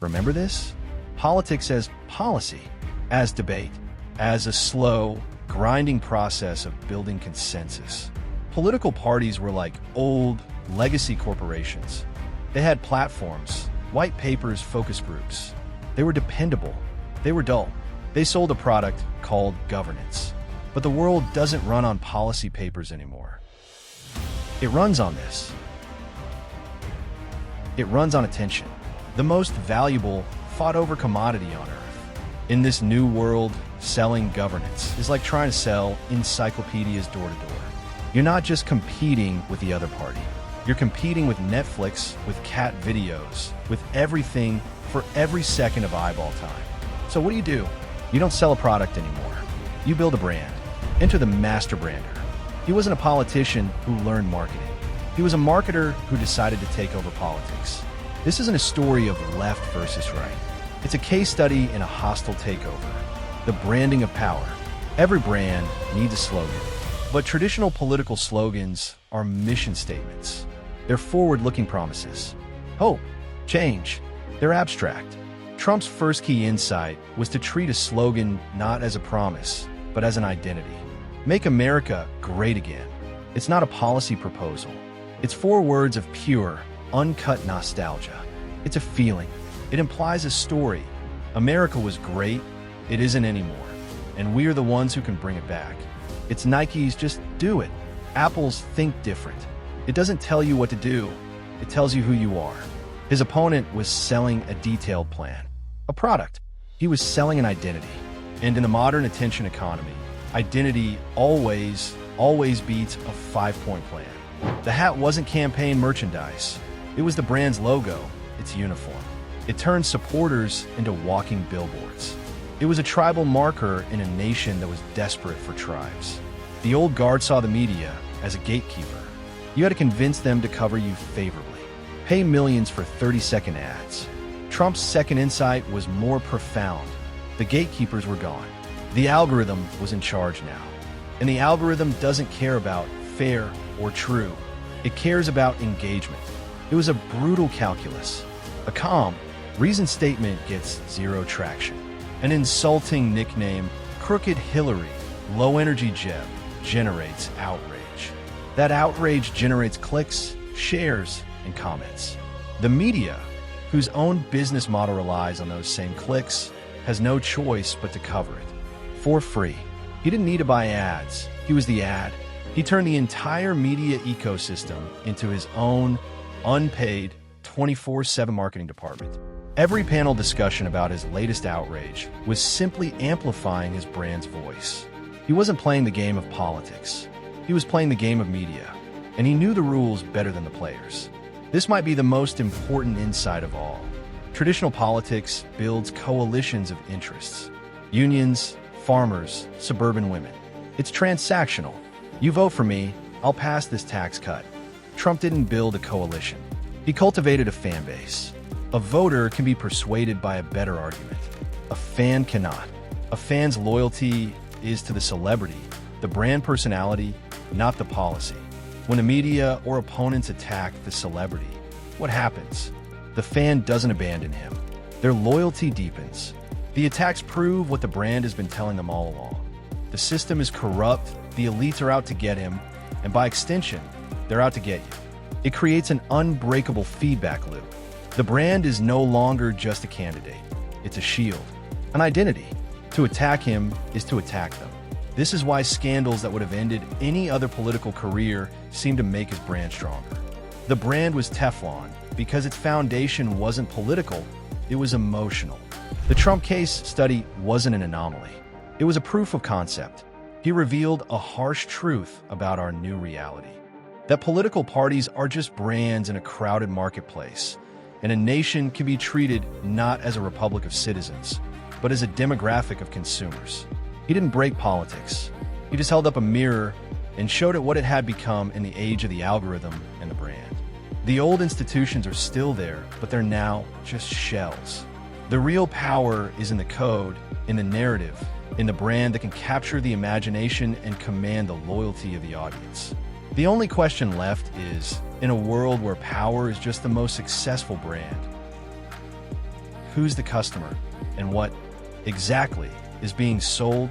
Remember this? Politics as policy, as debate, as a slow, grinding process of building consensus. Political parties were like old, legacy corporations. They had platforms, white papers, focus groups. They were dependable. They were dull. They sold a product called governance. But the world doesn't run on policy papers anymore. It runs on this. It runs on attention. The most valuable, fought-over commodity on earth. In this new world, selling governance is like trying to sell encyclopedias door to door. You're not just competing with the other party. You're competing with Netflix, with cat videos, with everything for every second of eyeball time. So what do? You don't sell a product anymore. You build a brand. Enter the master brander. He wasn't a politician who learned marketing. He was a marketer who decided to take over politics. This isn't a story of left versus right. It's a case study in a hostile takeover. The branding of power. Every brand needs a slogan. But traditional political slogans are mission statements. They're forward-looking promises. Hope, change. They're abstract. Trump's first key insight was to treat a slogan not as a promise, but as an identity. Make America great again. It's not a policy proposal. It's 4 words of pure, uncut nostalgia. It's a feeling. It implies a story. America was great. It isn't anymore. And we are the ones who can bring it back. It's Nike's just do it. Apple's think different. It doesn't tell you what to do. It tells you who you are. His opponent was selling a detailed plan, a product. He was selling an identity. And in the modern attention economy, identity always beats a 5-point plan. The hat wasn't campaign merchandise. It was the brand's logo, its uniform. It turned supporters into walking billboards. It was a tribal marker in a nation that was desperate for tribes. The old guard saw the media as a gatekeeper. You had to convince them to cover you favorably. Pay millions for 30-second ads. Trump's second insight was more profound. The gatekeepers were gone. The algorithm was in charge now. And the algorithm doesn't care about fair or true. It cares about engagement. It was a brutal calculus. A calm, reasoned statement gets 0 traction. An insulting nickname, Crooked Hillary, low-energy Jeb, generates outrage. That outrage generates clicks, shares, and comments. The media, whose own business model relies on those same clicks, has no choice but to cover it. For free. He didn't need to buy ads. He was the ad. He turned the entire media ecosystem into his own, unpaid, 24/7 marketing department. Every panel discussion about his latest outrage was simply amplifying his brand's voice. He wasn't playing the game of politics. He was playing the game of media, and he knew the rules better than the players. This might be the most important insight of all. Traditional politics builds coalitions of interests. Unions, farmers, suburban women. It's transactional. You vote for me, I'll pass this tax cut. Trump didn't build a coalition. He cultivated a fan base. A voter can be persuaded by a better argument. A fan cannot. A fan's loyalty is to the celebrity, the brand personality, not the policy. When the media or opponents attack the celebrity, what happens? The fan doesn't abandon him. Their loyalty deepens. The attacks prove what the brand has been telling them all along. The system is corrupt, the elites are out to get him, and by extension, they're out to get you. It creates an unbreakable feedback loop. The brand is no longer just a candidate. It's a shield, an identity. To attack him is to attack them. This is why scandals that would have ended any other political career seem to make his brand stronger. The brand was Teflon because its foundation wasn't political, it was emotional. The Trump case study wasn't an anomaly. It was a proof of concept. He revealed a harsh truth about our new reality. That political parties are just brands in a crowded marketplace, and a nation can be treated not as a republic of citizens, but as a demographic of consumers. He didn't break politics. He just held up a mirror and showed it what it had become in the age of the algorithm and the brand. The old institutions are still there, but they're now just shells. The real power is in the code, in the narrative, in the brand that can capture the imagination and command the loyalty of the audience. The only question left is, in a world where power is just the most successful brand, who's the customer, and what exactly is being sold